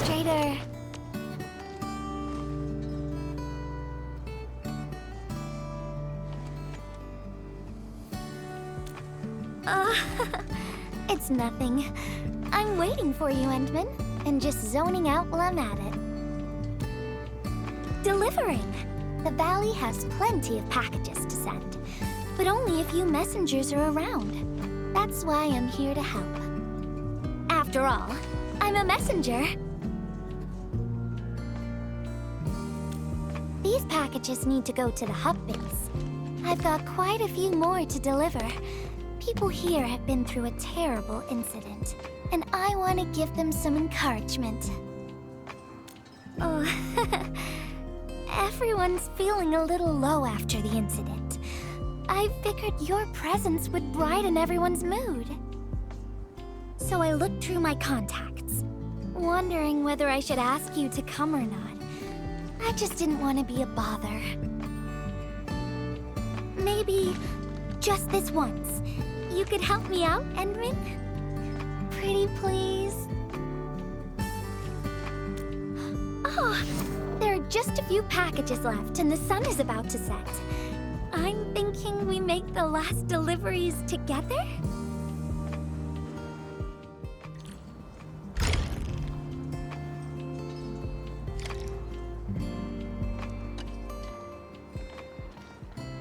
Administrator. It's nothing. I'm waiting for you, Endman, and just zoning out while I'm at it. Delivering! The Valley has plenty of packages to send, but only a few messengers are around. That's why I'm here to help. After all, I'm a messenger. These packages need to go to the hub base. I've got quite a few more to deliver. People here have been through a terrible incident, and I want to give them some encouragement. Oh, everyone's feeling a little low after the incident. I figured your presence would brighten everyone's mood. So I looked through my contacts, wondering whether I should ask you to come or not. I just didn't want to be a bother. Maybe just this once. You could help me out, Endman? Pretty please? Oh, there are just a few packages left and the sun is about to set. I'm thinking we make the last deliveries together?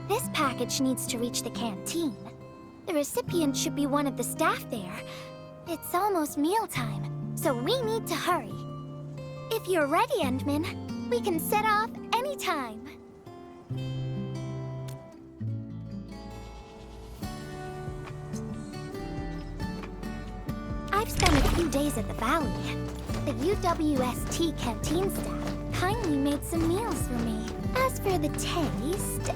This package needs to reach the canteen. The recipient should be one of the staff there. It's almost mealtime, so we need to hurry. If you're ready, Endman, we can set off anytime. I've spent a few days at the Valley. The UWST canteen staff kindly made some meals for me. As for the taste,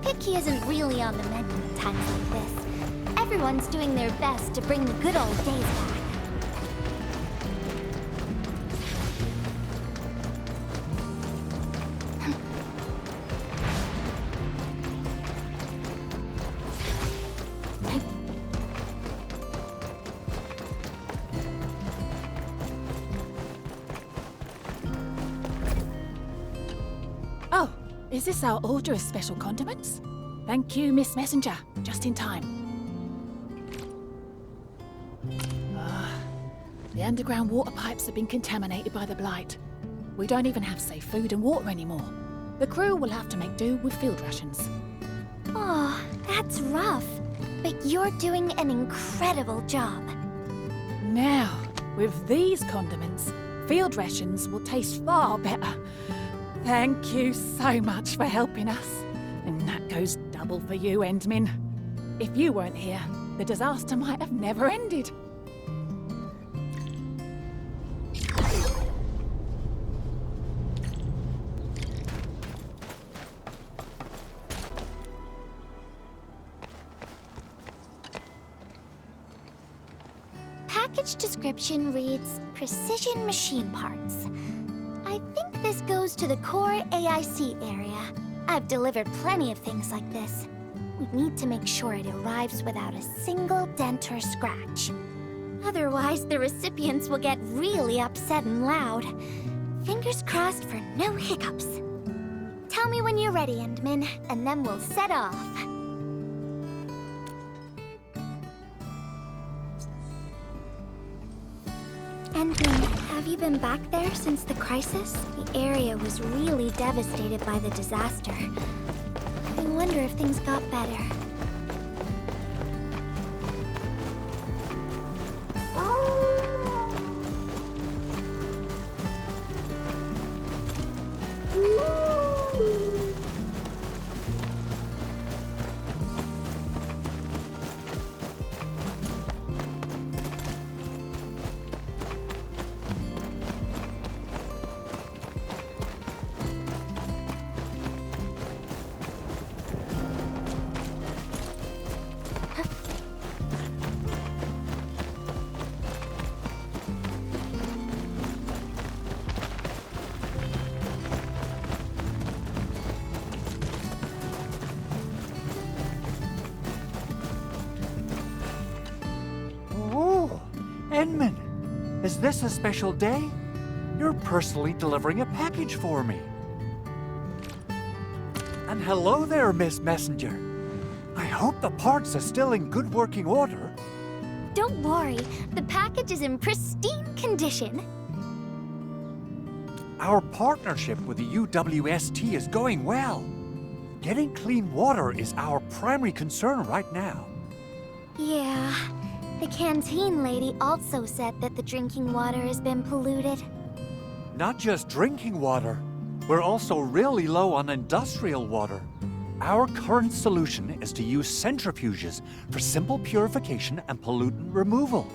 picky isn't really on the menu at times like this. Everyone's doing their best to bring the good old days back. Oh, is this our order of special condiments? Thank you, Miss Messenger. Just in time. The underground water pipes have been contaminated by the blight. We don't even have safe food and water anymore. The crew will have to make do with field rations. Oh, that's rough. But you're doing an incredible job. Now, with these condiments, field rations will taste far better. Thank you so much for helping us. And that goes double for you, Endmin. If you weren't here, the disaster might have never ended. Package description reads, Precision Machine Parts. I think this goes to the core AIC area. I've delivered plenty of things like this. We need to make sure it arrives without a single dent or scratch. Otherwise, the recipients will get really upset and loud. Fingers crossed for no hiccups. Tell me when you're ready, Endman, and then we'll set off. Endman, have you been back there since the crisis? The area was really devastated by the disaster. I wonder if things got better. Endman, Is this a special day? You're personally delivering a package for me. And hello there, Miss Messenger. I hope the parts are still in good working order. Don't worry, the package is in pristine condition. Our partnership with the UWST is going well. Getting clean water is our primary concern right now. Yeah, the canteen lady also said that the drinking water has been polluted. Not just drinking water, we're also really low on industrial water. Our current solution is to use centrifuges for simple purification and pollutant removal.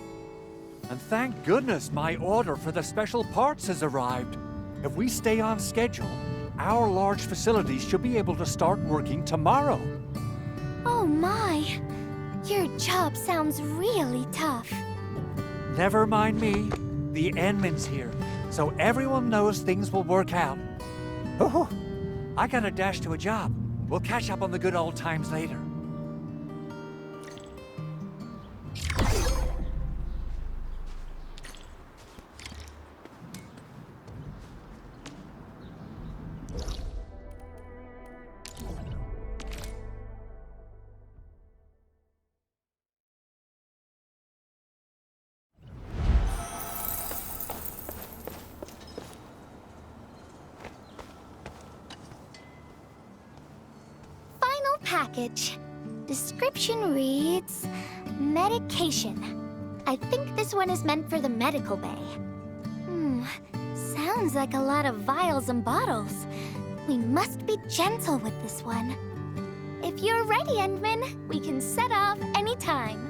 And thank goodness my order for the special parts has arrived. If we stay on schedule, our large facilities should be able to start working tomorrow. Oh my! Your job sounds really tough. Never mind me. The Enman's here, so everyone knows things will work out. Oh, I gotta dash to a job. We'll catch up on the good old times later. Package. Description reads, medication. I think this one is meant for the medical bay. Sounds like a lot of vials and bottles. We must be gentle with this one. If you're ready, Endman, we can set off anytime.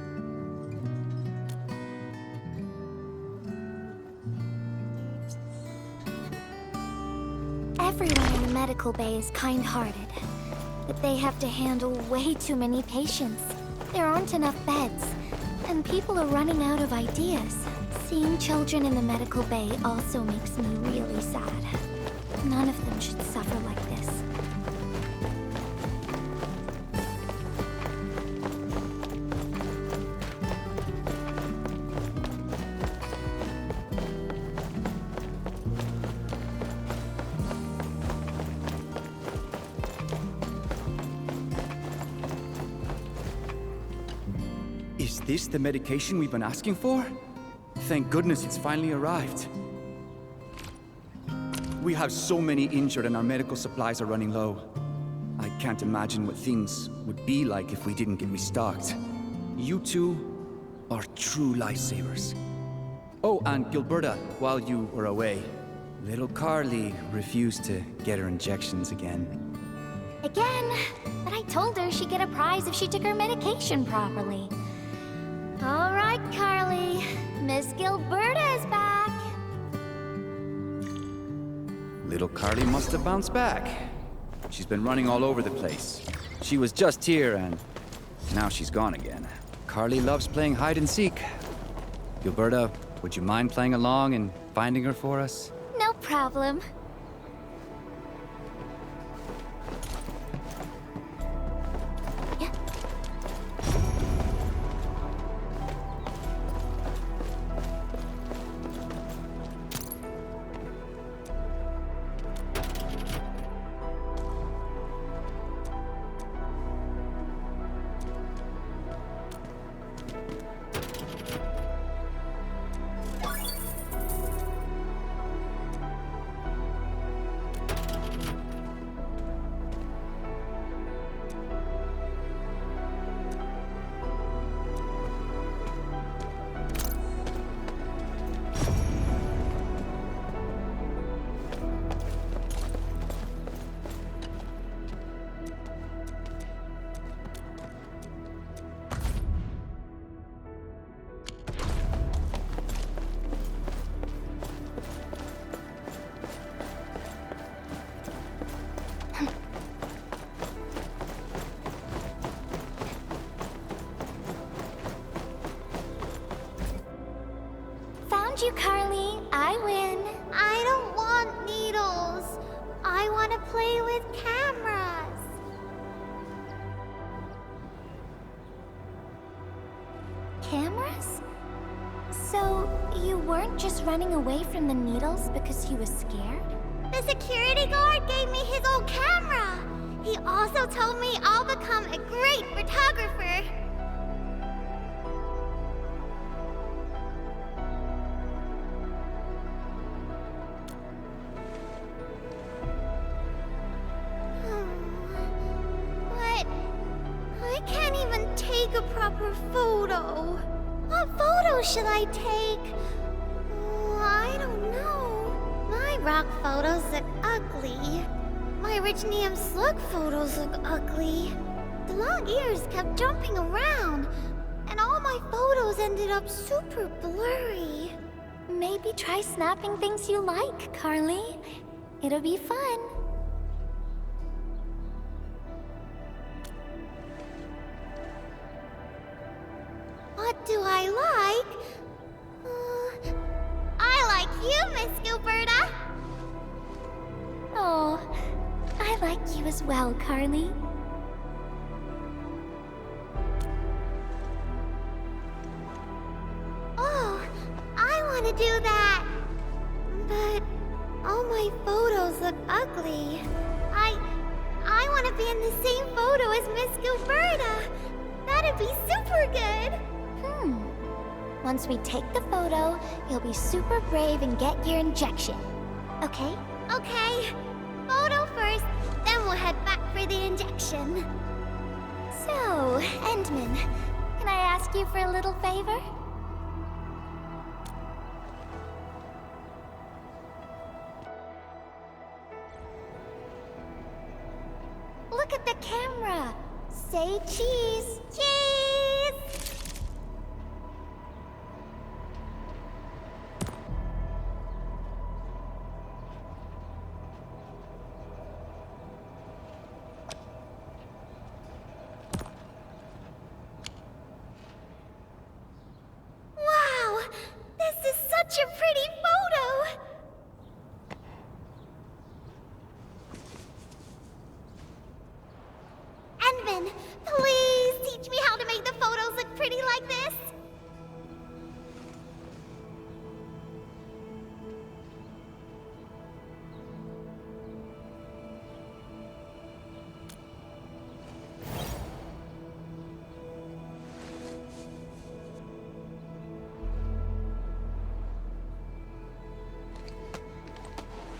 Everyone in the medical bay is kind-hearted. But they have to handle way too many patients. There aren't enough beds, and people are running out of ideas. Seeing children in the medical bay also makes me really sad. None of them should suffer like this. Is this the medication we've been asking for? Thank goodness it's finally arrived. We have so many injured and our medical supplies are running low. I can't imagine what things would be like if we didn't get restocked. You two are true lifesavers. Oh, and Gilberta, while you were away, little Carly refused to get her injections again. Again? But I told her she'd get a prize if she took her medication properly. All right, Carly. Miss Gilberta is back. Little Carly must have bounced back. She's been running all over the place. She was just here and now she's gone again. Carly loves playing hide and seek. Gilberta, would you mind playing along and finding her for us? No problem. You, Carly. I win. I don't want needles. I want to play with cameras. Cameras? So, you weren't just running away from the needles because he was scared? The security guard gave me his old camera. He also told me I'll become a great photographer. But I can't even take a proper photo. What photo should I take? I don't know. My rock photos look ugly. My rich Neum slug photos look ugly. The long ears kept jumping around, and all my photos ended up super blurry. Maybe try snapping things you like, Carly. It'll be fun. What do I like? I like you, Miss Gilberta. Oh, I like you as well, Carly. Oh, I want to do that. But all my photos look ugly. I want to be in the same photo as Miss Gilberta. That'd be super good. Once we take the photo, you'll be super brave and get your injection. Okay? Okay, photo first, then we'll head back for the injection. So, Endman, can I ask you for a little favor? Look at the camera. Say cheese. Cheese! Wow! This is such a pretty photo! Endman, please teach me how to make the photos look pretty like this.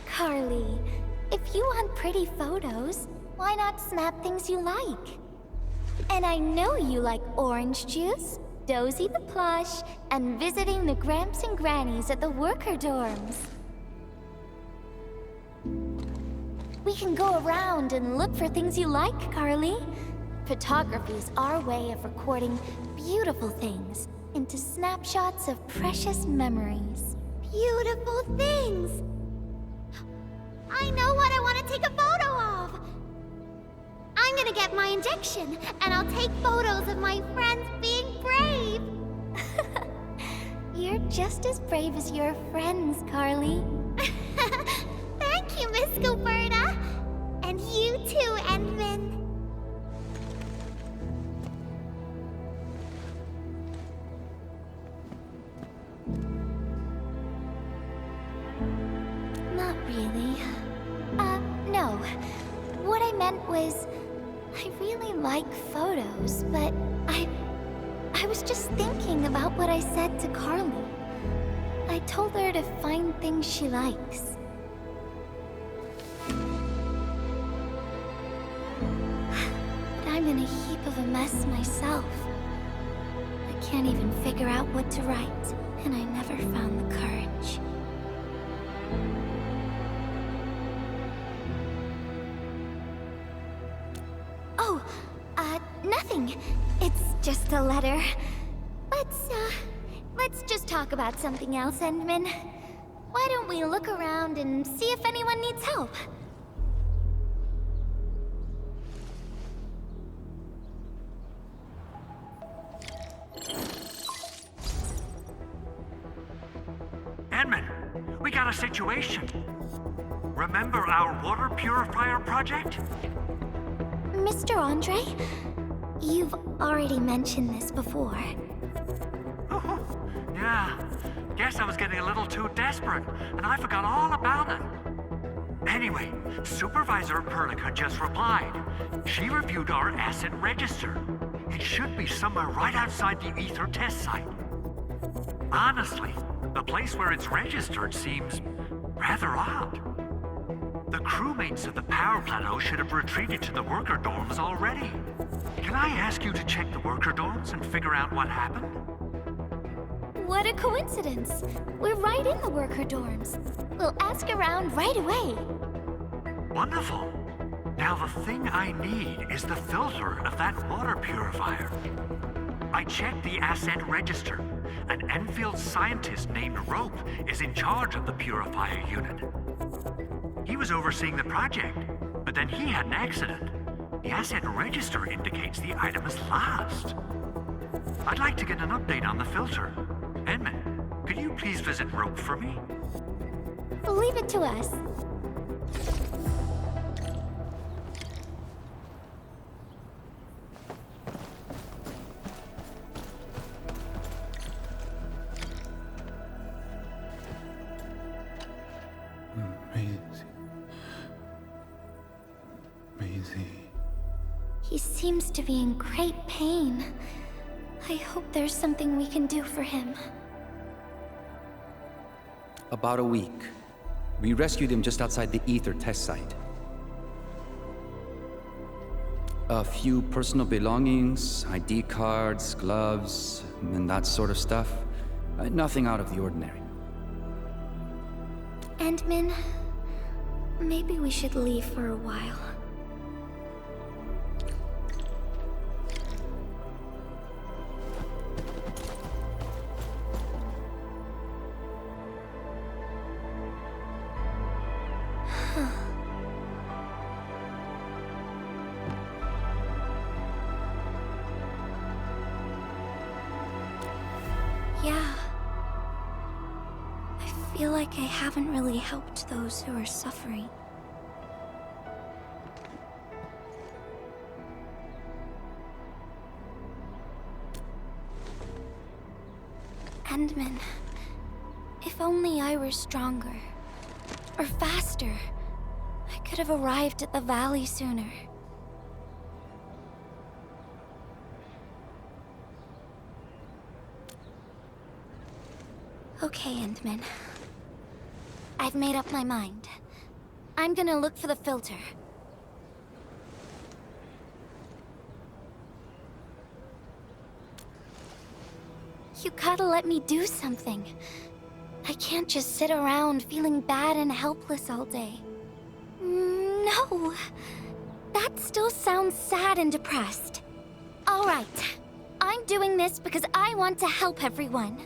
Carly, if you want pretty photos, why not snap things you like? And I know you like orange juice, Dozy the plush, and visiting the Gramps and Grannies at the worker dorms. We can go around and look for things you like, Carly. Photography's our way of recording beautiful things into snapshots of precious memories. Beautiful things. I know what I want to take a photo of. I'm gonna get my injection, and I'll take photos of my friends being brave. You're just as brave as your friends, Carly. Thank you, Miss Gilberta. And you too, Endman. Not really. No. What I meant was, I really like photos, but I was just thinking about what I said to Carly. I told her to find things she likes. But I'm in a heap of a mess myself. I can't even figure out what to write, and I never found the courage. Oh, nothing. It's just a letter. Let's just talk about something else, Endman. Why don't we look around and see if anyone needs help? Edmund, we got a situation. Remember our water purifier project? Mr. Andre, you've already mentioned this before. Yeah, Guess I was getting a little too desperate, and I forgot all about it. Anyway, Supervisor Perlica just replied. She reviewed our asset register. It should be somewhere right outside the Ether test site. Honestly, the place where it's registered seems rather odd. The crewmates of the power plateau should have retreated to the worker dorms already. Can I ask you to check the worker dorms and figure out what happened? What a coincidence. We're right in the worker dorms. We'll ask around right away. Wonderful. Now the thing I need is the filter of that water purifier. I checked the asset register. An Endfield scientist named Rope is in charge of the purifier unit. He was overseeing the project, but then he had an accident. The asset register indicates the item is lost. I'd like to get an update on the filter. Edmund, could you please visit Rope for me? Leave it to us. Maisie. He seems to be in great pain. I hope there's something we can do for him. About a week. We rescued him just outside the Ether test site. A few personal belongings, ID cards, gloves, and that sort of stuff. Nothing out of the ordinary. Endman, maybe we should leave for a while. Yeah. I feel like I haven't really helped those who are suffering. Endman, if only I were stronger. Or faster. I could have arrived at the valley sooner. Okay, Endman. I've made up my mind. I'm gonna look for the filter. You gotta let me do something. I can't just sit around feeling bad and helpless all day. No. That still sounds sad and depressed. All right. I'm doing this because I want to help everyone.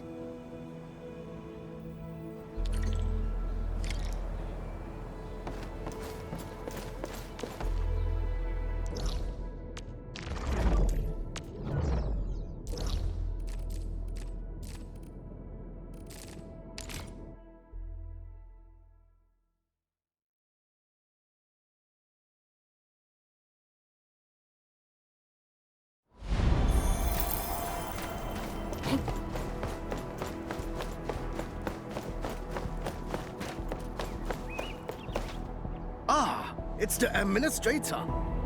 It's the administrator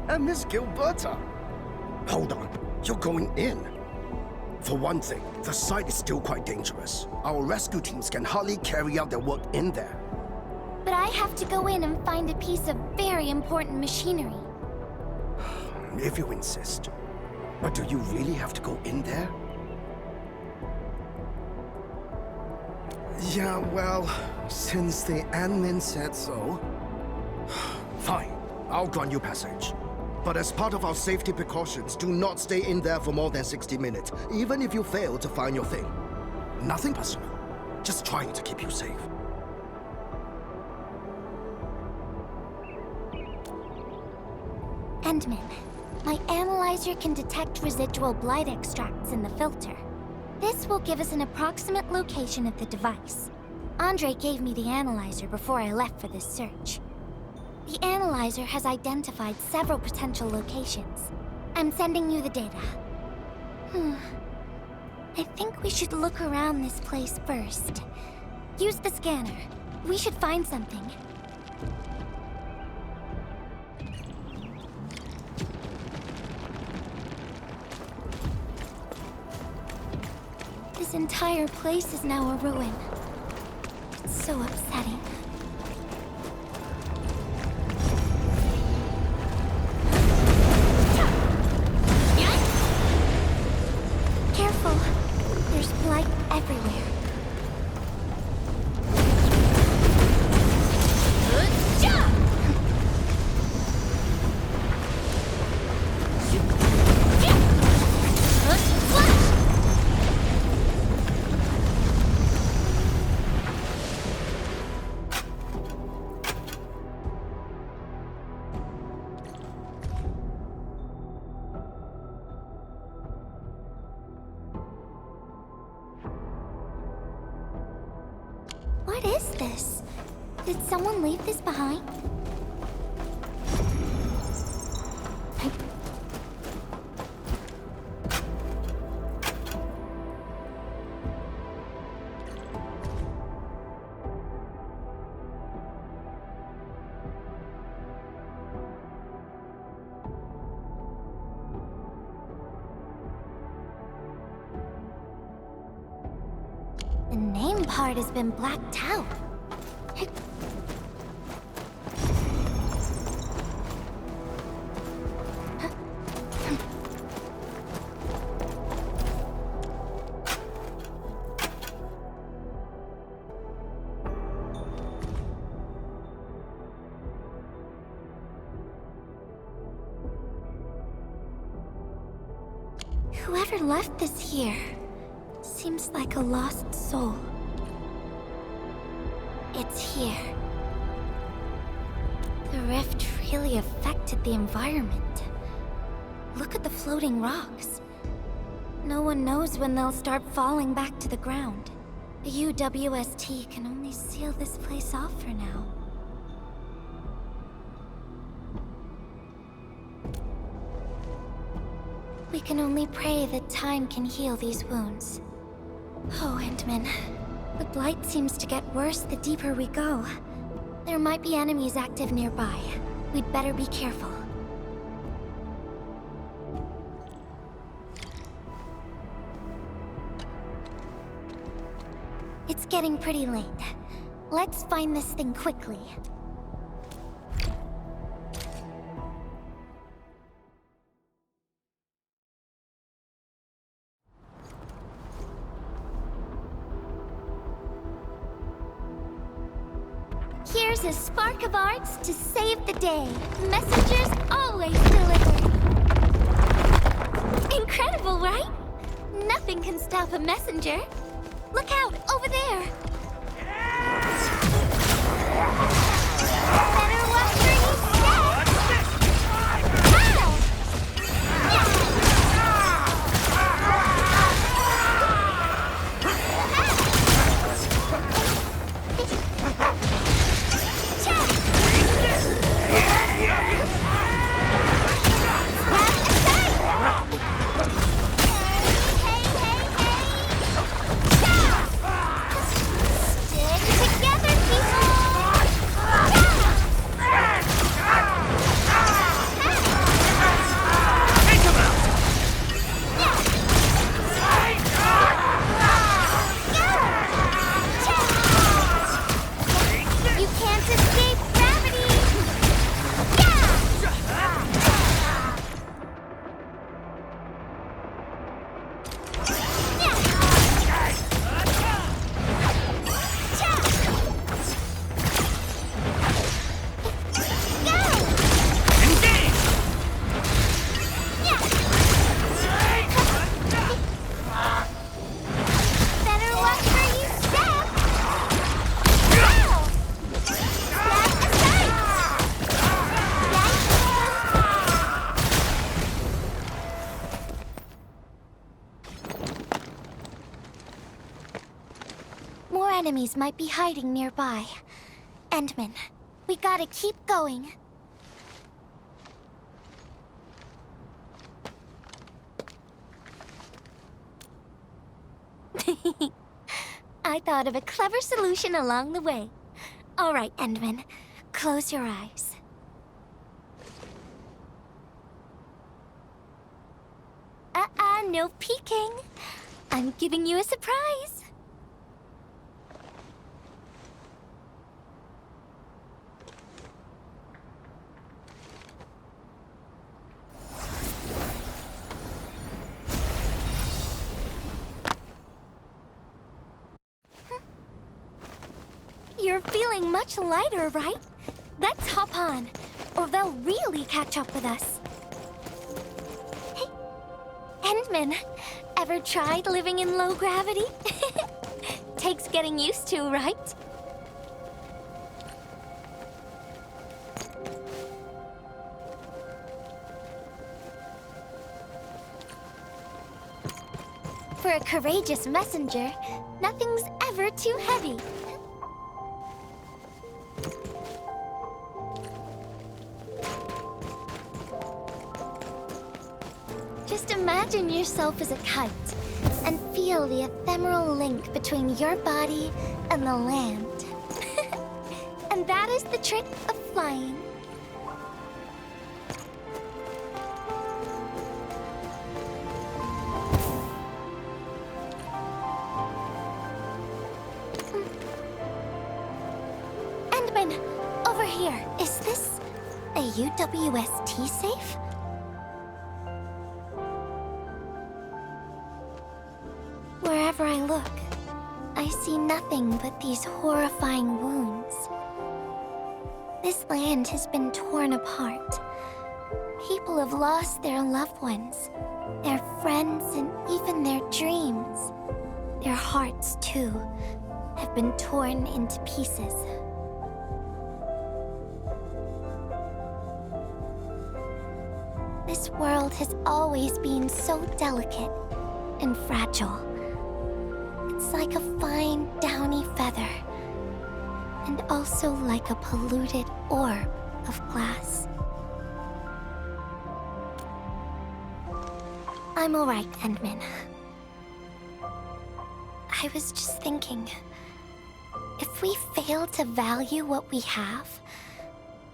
and Miss Gilberta. Hold on, you're going in. For one thing, the site is still quite dangerous. Our rescue teams can hardly carry out their work in there. But I have to go in and find a piece of very important machinery. If you insist. But do you really have to go in there? Yeah, well, since the admin said so... Fine, I'll grant you passage. But as part of our safety precautions, do not stay in there for more than 60 minutes, even if you fail to find your thing. Nothing personal, just trying to keep you safe. Endman, my analyzer can detect residual blight extracts in the filter. This will give us an approximate location of the device. Andre gave me the analyzer before I left for this search. The analyzer has identified several potential locations. I'm sending you the data. I think we should look around this place first. Use the scanner. We should find something. This entire place is now a ruin. It's so upsetting. Careful. There's blight everywhere. What is this? Did someone leave this behind? The name part has been blacked out. Whoever left this here seems like a lost soul. It's here. The rift really affected the environment. Look at the floating rocks. No one knows when they'll start falling back to the ground. The UWST can only seal this place off for now. We can only pray that time can heal these wounds. Oh, Endman. The blight seems to get worse the deeper we go. There might be enemies active nearby. We'd better be careful. It's getting pretty late. Let's find this thing quickly. Here's a spark of arts to save the day. Messengers always deliver. Incredible, right? Nothing can stop a messenger. Look out, over there. Better watch where you step. Ow! More enemies might be hiding nearby. Endman, we gotta keep going. I thought of a clever solution along the way. All right, Endman, close your eyes. No peeking. I'm giving you a surprise. You're feeling much lighter, right? Let's hop on, or they'll really catch up with us. Hey, Endman, ever tried living in low gravity? Takes getting used to, right? For a courageous messenger, nothing's ever too heavy. Just imagine yourself as a kite, and feel the ephemeral link between your body and the land. And that is the trick of flying. Endman, over here. Is this a UWST safe? Wherever I look, I see nothing but these horrifying wounds. This land has been torn apart. People have lost their loved ones, their friends, and even their dreams. Their hearts, too, have been torn into pieces. This world has always been so delicate and fragile. It's like a fine, downy feather, and also like a polluted orb of glass. I'm all right, Endman. I was just thinking, if we fail to value what we have,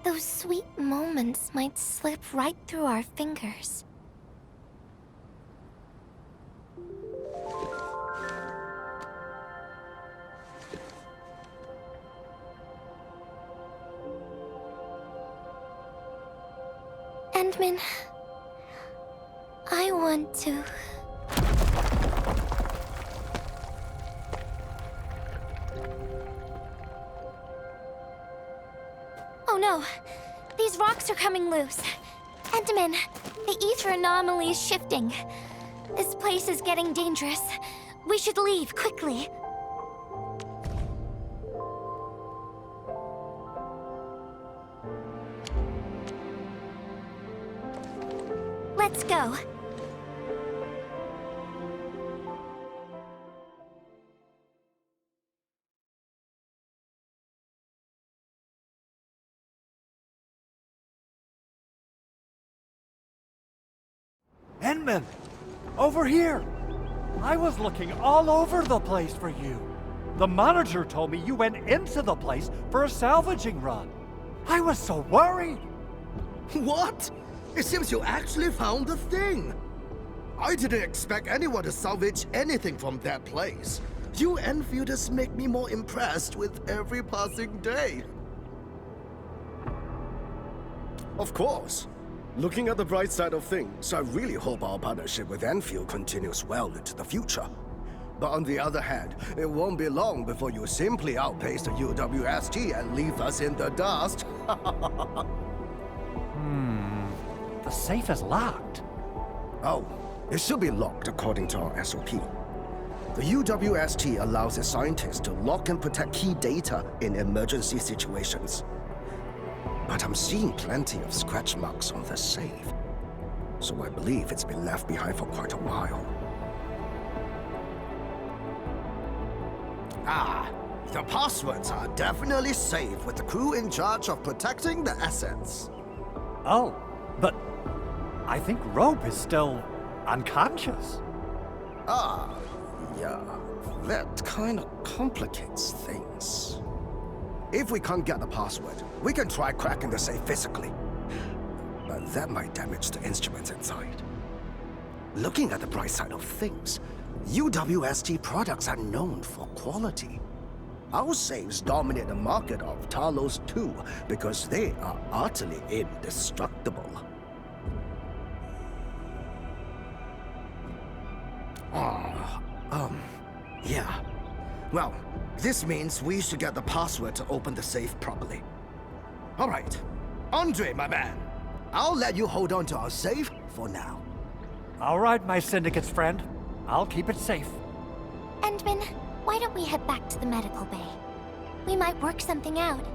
those sweet moments might slip right through our fingers. Endman, I want to... Oh no! These rocks are coming loose. Endman, the ether anomaly is shifting. This place is getting dangerous. We should leave quickly. Let's go. Endman! Over here! I was looking all over the place for you. The manager told me you went into the place for a salvaging run. I was so worried. What? It seems you actually found the thing. I didn't expect anyone to salvage anything from that place. You Enfielders make me more impressed with every passing day. Of course. Looking at the bright side of things, I really hope our partnership with Enfield continues well into the future. But on the other hand, it won't be long before you simply outpace the UWST and leave us in the dust. The safe is locked. Oh, it should be locked according to our SOP. The UWST allows its scientists to lock and protect key data in emergency situations. But I'm seeing plenty of scratch marks on the safe, so I believe it's been left behind for quite a while. Ah, the passwords are definitely safe with the crew in charge of protecting the assets. Oh, but I think Rope is still unconscious. Ah, yeah. That kind of complicates things. If we can't get the password, we can try cracking the safe physically. But that might damage the instruments inside. Looking at the bright side of things, UWST products are known for quality. Our safes dominate the market of Talos too, because they are utterly indestructible. Yeah. Well, this means we should get the password to open the safe properly. All right. Andre, my man. I'll let you hold on to our safe for now. All right, my syndicate's friend. I'll keep it safe. Endman, why don't we head back to the medical bay? We might work something out.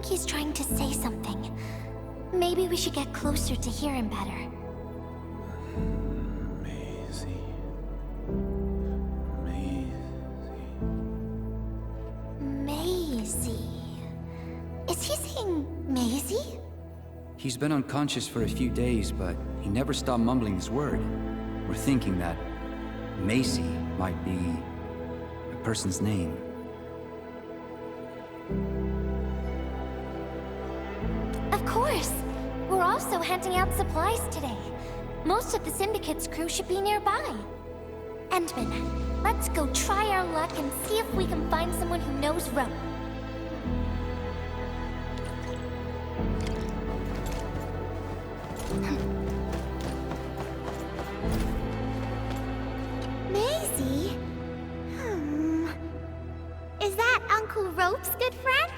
He's trying to say something. Maybe we should get closer to hear him better. Maisie. Is he saying Maisie? He's been unconscious for a few days, but he never stopped mumbling his word. We're thinking that Macy might be a person's name. Of course! We're also handing out supplies today. Most of the Syndicate's crew should be nearby. Endman, let's go try our luck and see if we can find someone who knows rope. Maisie? Is that Uncle Rope's good friend?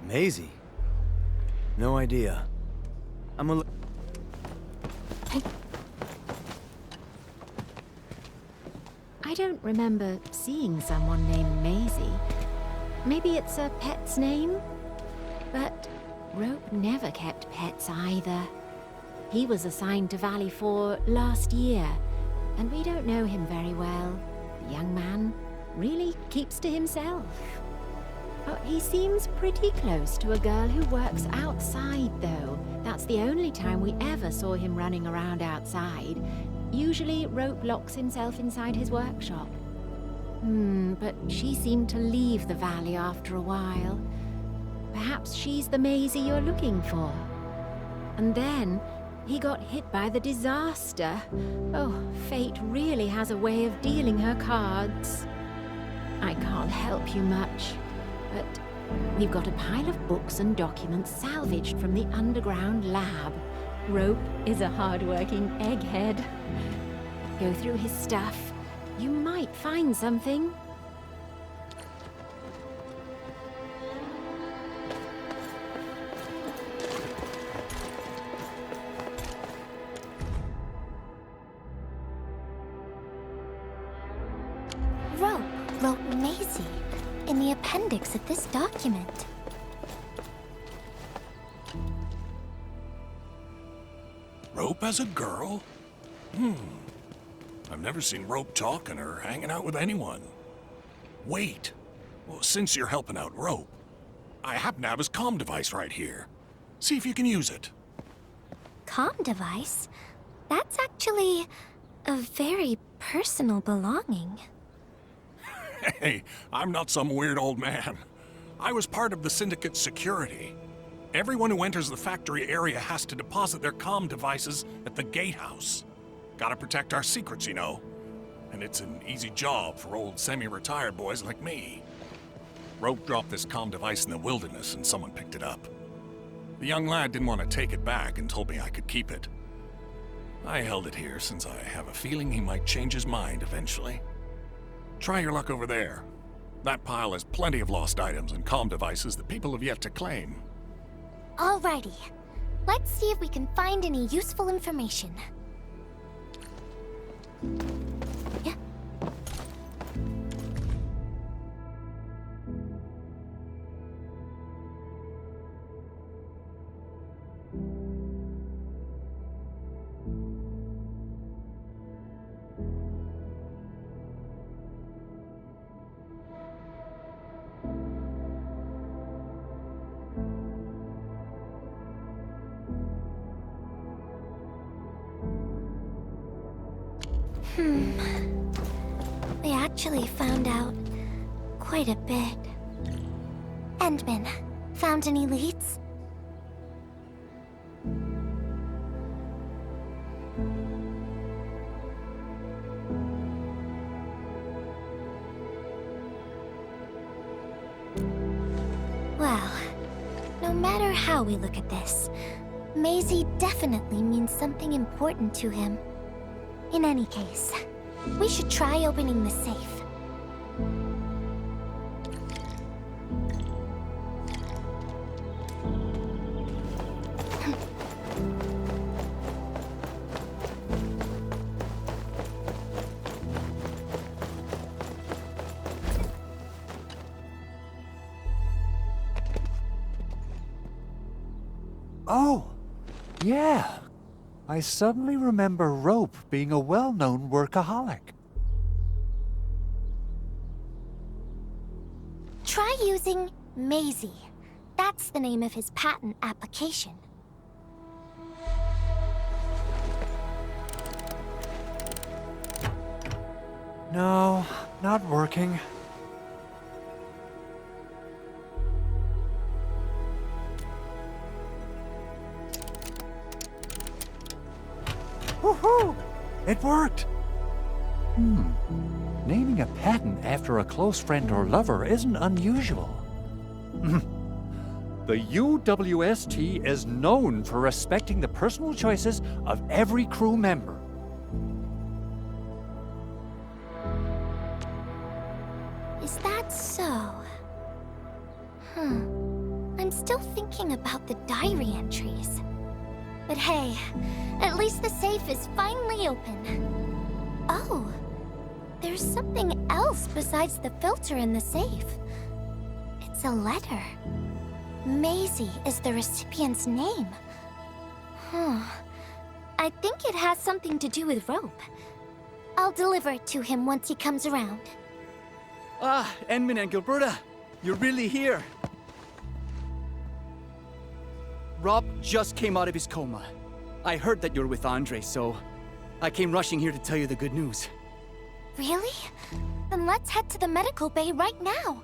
Maisie? No idea. I don't remember seeing someone named Maisie. Maybe it's a pet's name? But Rope never kept pets either. He was assigned to Valley 4 last year, and we don't know him very well. The young man really keeps to himself. Oh, he seems pretty close to a girl who works outside, though. That's the only time we ever saw him running around outside. Usually, Rope locks himself inside his workshop. But she seemed to leave the valley after a while. Perhaps she's the Maisie you're looking for. And then, he got hit by the disaster. Oh, fate really has a way of dealing her cards. I can't help you much. But we've got a pile of books and documents salvaged from the underground lab. Rope is a hard-working egghead. Go through his stuff. You might find something. Rope wrote Maisie in the appendix of this document. Rope as a girl? I've never seen Rope talking or hanging out with anyone. Wait. Well, since you're helping out Rope, I happen to have his comm device right here. See if you can use it. Comm device? That's actually a very personal belonging. Hey, I'm not some weird old man. I was part of the Syndicate's security. Everyone who enters the factory area has to deposit their comm devices at the gatehouse. Gotta protect our secrets, you know. And it's an easy job for old semi-retired boys like me. Rope dropped this comm device in the wilderness and someone picked it up. The young lad didn't want to take it back and told me I could keep it. I held it here since I have a feeling he might change his mind eventually. Try your luck over there. That pile has plenty of lost items and comm devices that people have yet to claim. Alrighty. Let's see if we can find any useful information. Yeah. They actually found out quite a bit. Endman, found any leads? Well, no matter how we look at this, Maisie definitely means something important to him. In any case, we should try opening the safe. Oh, yeah. I suddenly remember Rope being a well-known workaholic. Try using Maisie. That's the name of his patent application. No, not working. Woohoo! It worked! Naming a patent after a close friend or lover isn't unusual. The UWST is known for respecting the personal choices of every crew member. Is that so? I'm still thinking about the diary entries. But hey, at least the safe is finally open. Oh, there's something else besides the filter in the safe. It's a letter. Maisie is the recipient's name. I think it has something to do with Rope. I'll deliver it to him once he comes around. Ah, Endman and Gilberta, you're really here. Rob just came out of his coma. I heard that you're with Andre, so I came rushing here to tell you the good news. Really? Then let's head to the medical bay right now.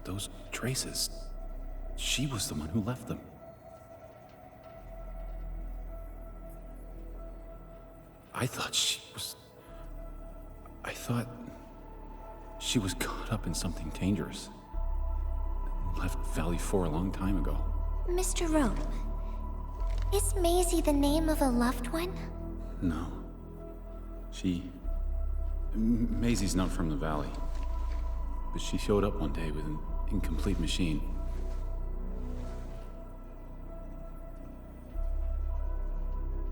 Those traces. She was the one who left them. I thought she was caught up in something dangerous. Left Valley 4 a long time ago. Mr. Rope, is Maisie the name of a loved one? No. Maisie's not from the Valley. But she showed up one day with an incomplete machine.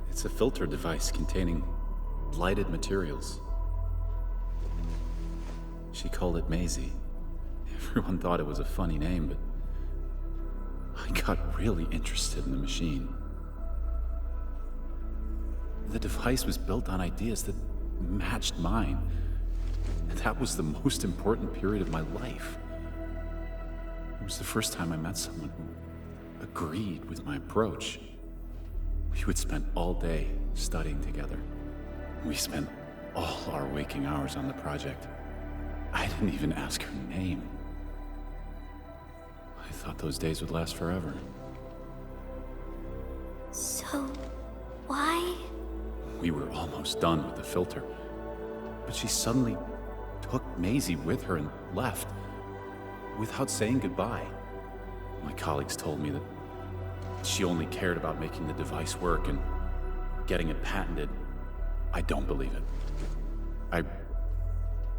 It's a filter device containing lighted materials. She called it Maisie. Everyone thought it was a funny name, but I got really interested in the machine. The device was built on ideas that matched mine. And that was the most important period of my life. It was the first time I met someone who agreed with my approach. We would spend all day studying together. We spent all our waking hours on the project. I didn't even ask her name. I thought those days would last forever. So, why? We were almost done with the filter, but she suddenly took Maisie with her and left without saying goodbye. My colleagues told me that she only cared about making the device work and getting it patented. I don't believe it.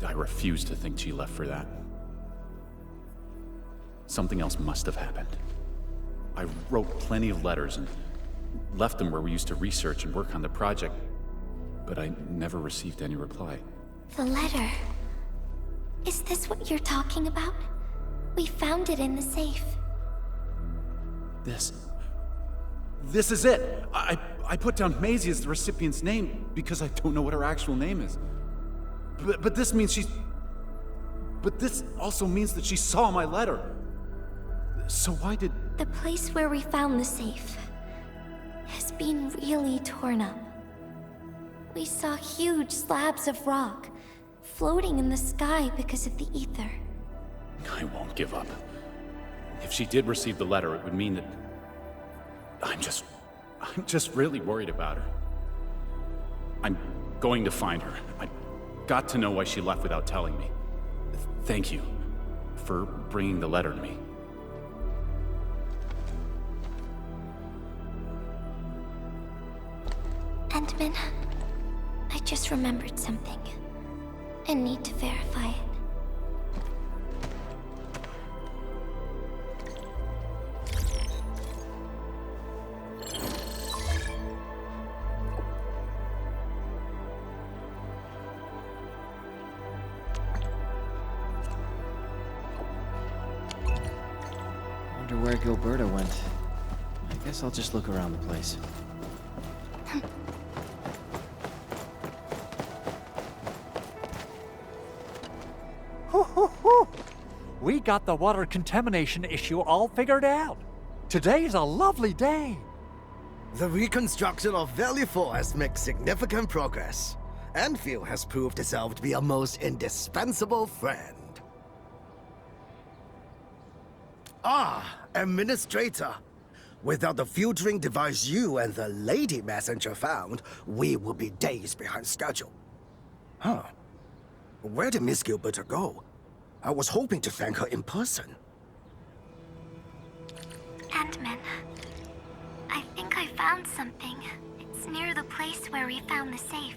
I refuse to think she left for that. Something else must have happened. I wrote plenty of letters and left them where we used to research and work on the project, but I never received any reply. The letter. Is this what you're talking about? We found it in the safe. This is it! I put down Maisie as the recipient's name because I don't know what her actual name is. But this means she's... But this also means that she saw my letter. So why did... The place where we found the safe has been really torn up. We saw huge slabs of rock floating in the sky because of the ether. I won't give up. If she did receive the letter, it would mean that... I'm just really worried about her. I'm going to find her. I got to know why she left without telling me. Thank you for bringing the letter to me. Endman, I just remembered something. I need to verify it. Wonder where Gilberta went. I guess I'll just look around the place. We got the water contamination issue all figured out. Today's a lovely day. The reconstruction of Valley 4 has made significant progress. Endfield has proved itself to be a most indispensable friend. Ah, Administrator. Without the filtering device you and the lady messenger found, we would be days behind schedule. Huh. Where did Miss Gilberta go? I was hoping to thank her in person. Endman, I think I found something. It's near the place where we found the safe.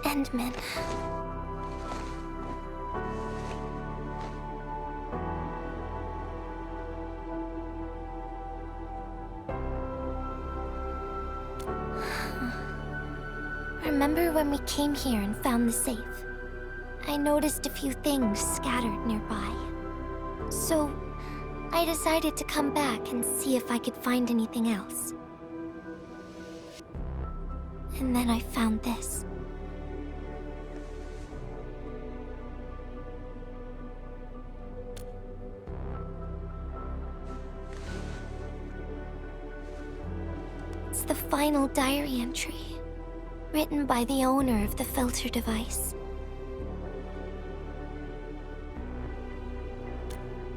Endman. Remember when we came here and found the safe? I noticed a few things scattered nearby. So, I decided to come back and see if I could find anything else. And then I found this. It's the final diary entry, written by the owner of the filter device.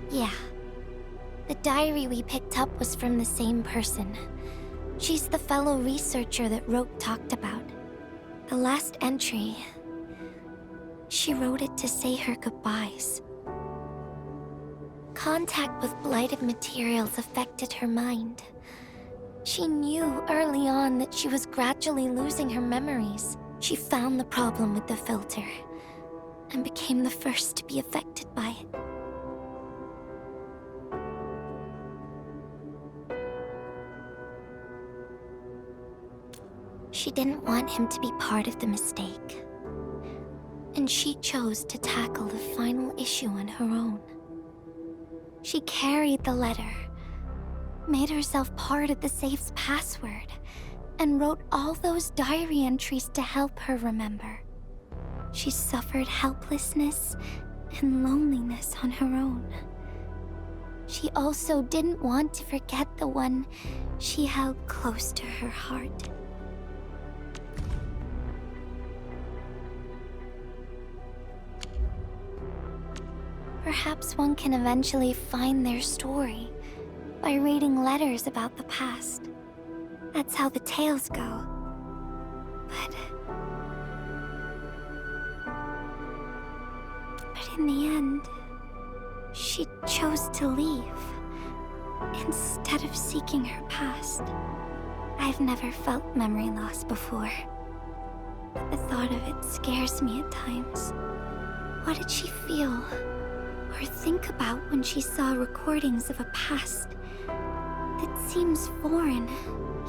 Yeah. The diary we picked up was from the same person. She's the fellow researcher that Rope talked about. The last entry, she wrote it to say her goodbyes. Contact with blighted materials affected her mind. She knew early on that she was gradually losing her memories. She found the problem with the filter and became the first to be affected by it. She didn't want him to be part of the mistake. And she chose to tackle the final issue on her own. She carried the letter, made herself part of the safe's password, and wrote all those diary entries to help her remember. She suffered helplessness and loneliness on her own. She also didn't want to forget the one she held close to her heart. Perhaps one can eventually find their story by reading letters about the past. That's how the tales go. But in the end, she chose to leave instead of seeking her past. I've never felt memory loss before, but the thought of it scares me at times. What did she feel or think about when she saw recordings of a past that seems foreign,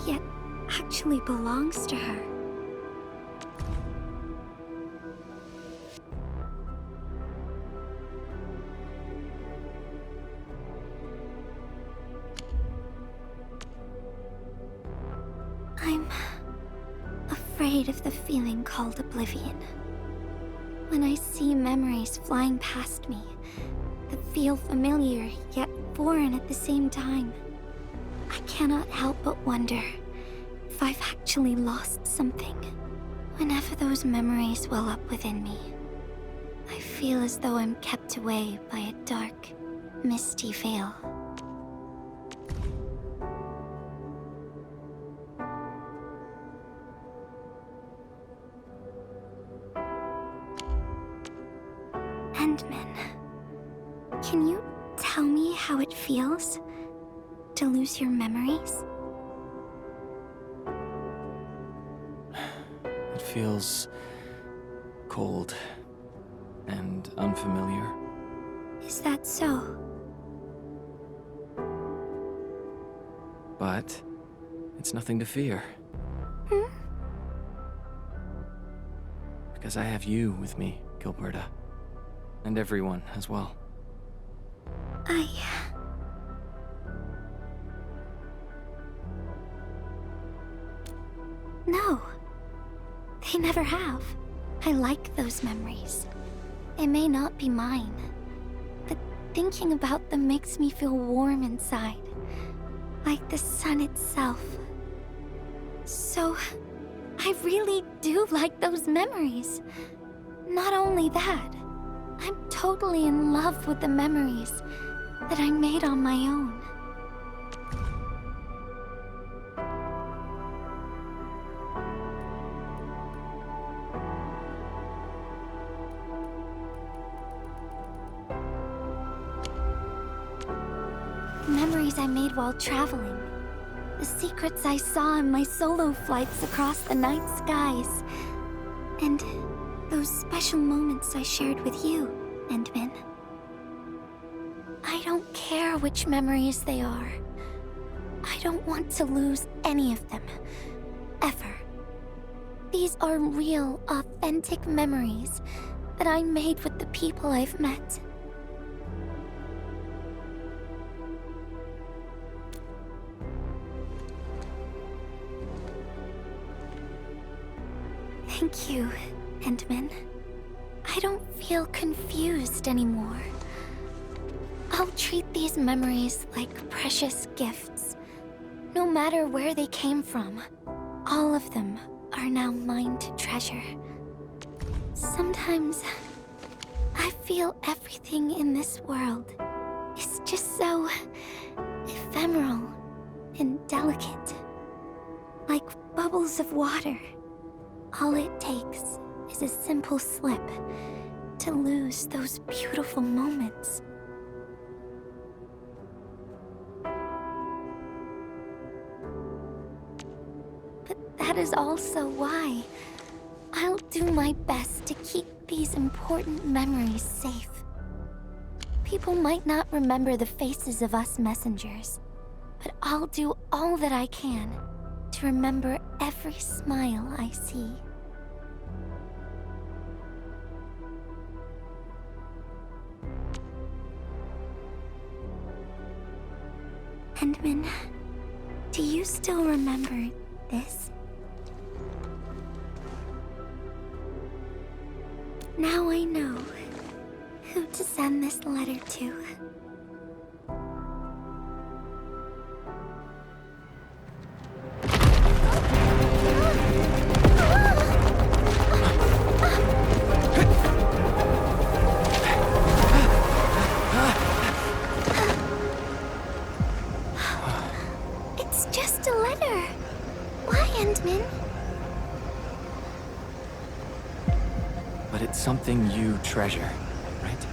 yet actually belongs to her? I'm afraid of the feeling called oblivion. When I see memories flying past me that feel familiar yet foreign at the same time, I cannot help but wonder if I've actually lost something. Whenever those memories well up within me, I feel as though I'm kept away by a dark, misty veil. Endman, can you tell me how it feels to lose your memories? It feels cold and unfamiliar. Is that so? But it's nothing to fear. Because I have you with me, Gilberta. And everyone as well. No. They never have. I like those memories. They may not be mine, but thinking about them makes me feel warm inside, like the sun itself. So, I really do like those memories. Not only that, I'm totally in love with the memories that I made on my own. Memories I made while traveling. The secrets I saw in my solo flights across the night skies. And those special moments I shared with you, Endman. I don't care which memories they are. I don't want to lose any of them. Ever. These are real, authentic memories that I made with the people I've met. Thank you, Endman. I don't feel confused anymore. I'll treat these memories like precious gifts. No matter where they came from, all of them are now mine to treasure. Sometimes I feel everything in this world is just so ephemeral and delicate, like bubbles of water. All it takes is a simple slip to lose those beautiful moments. But that is also why I'll do my best to keep these important memories safe. People might not remember the faces of us messengers, but I'll do all that I can to remember every smile I see. Endman, do you still remember this? Now I know who to send this letter to. It's just a letter. Why, Endman? But it's something you treasure, right?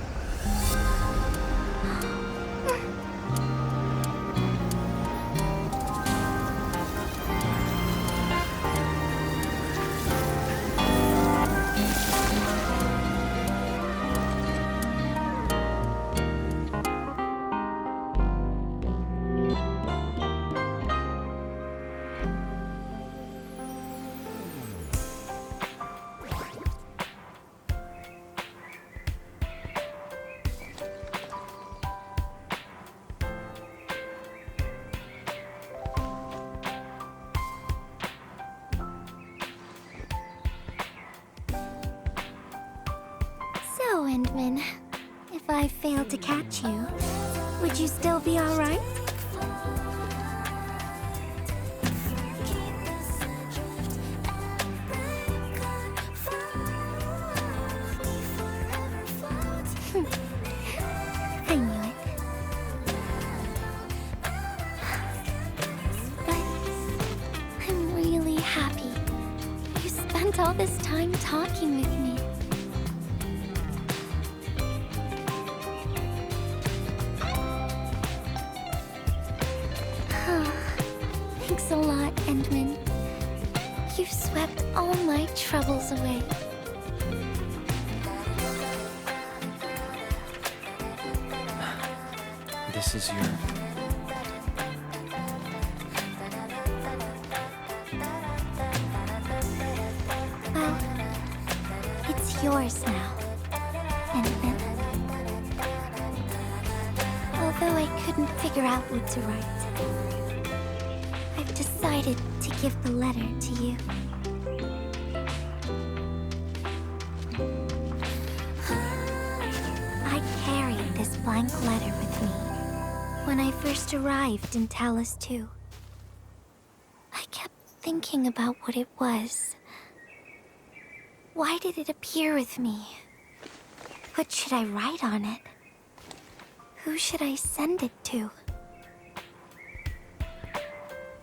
So, Endman, if I failed to catch you, would you still be alright? I knew it. But I'm really happy you spent all this time talking with me. Thanks a lot, Endman. You've swept all my troubles away. This is your... Well, it's yours now, Endman. Although I couldn't figure out what to write, I've decided to give the letter to you. I carried this blank letter with me when I first arrived in Talus 2. I kept thinking about what it was. Why did it appear with me? What should I write on it? Who should I send it to?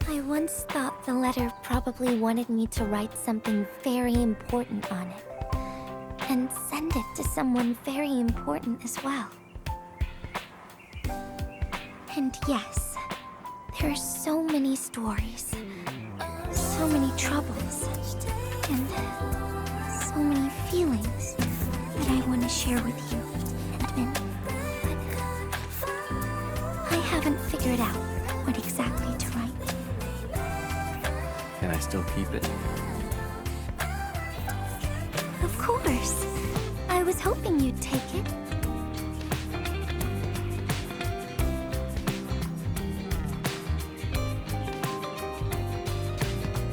I once thought the letter probably wanted me to write something very important on it, and send it to someone very important as well. And yes, there are so many stories, so many troubles, and so many feelings that I want to share with you, Endman. But I haven't figured out what exactly to write. Can I still keep it? Of course. I was hoping you'd take it.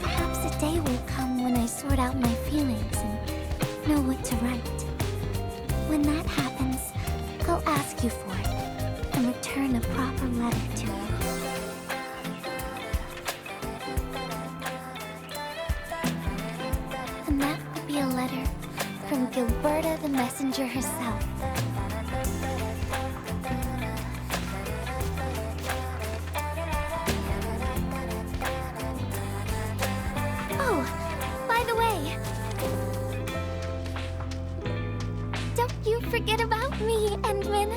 Perhaps a day will come when I sort out my feelings I'll ask you for it and return a proper letter to you. And that would be a letter from Gilberta the Messenger herself. Oh, by the way, don't you forget about me, Endman.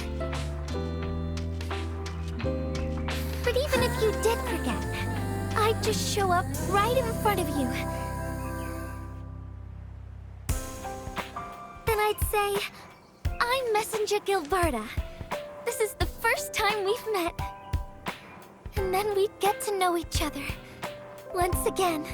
But even if you did forget, I'd just show up right in front of you. Then I'd say, I'm Messenger Gilberta. This is the first time we've met. And then we'd get to know each other once again.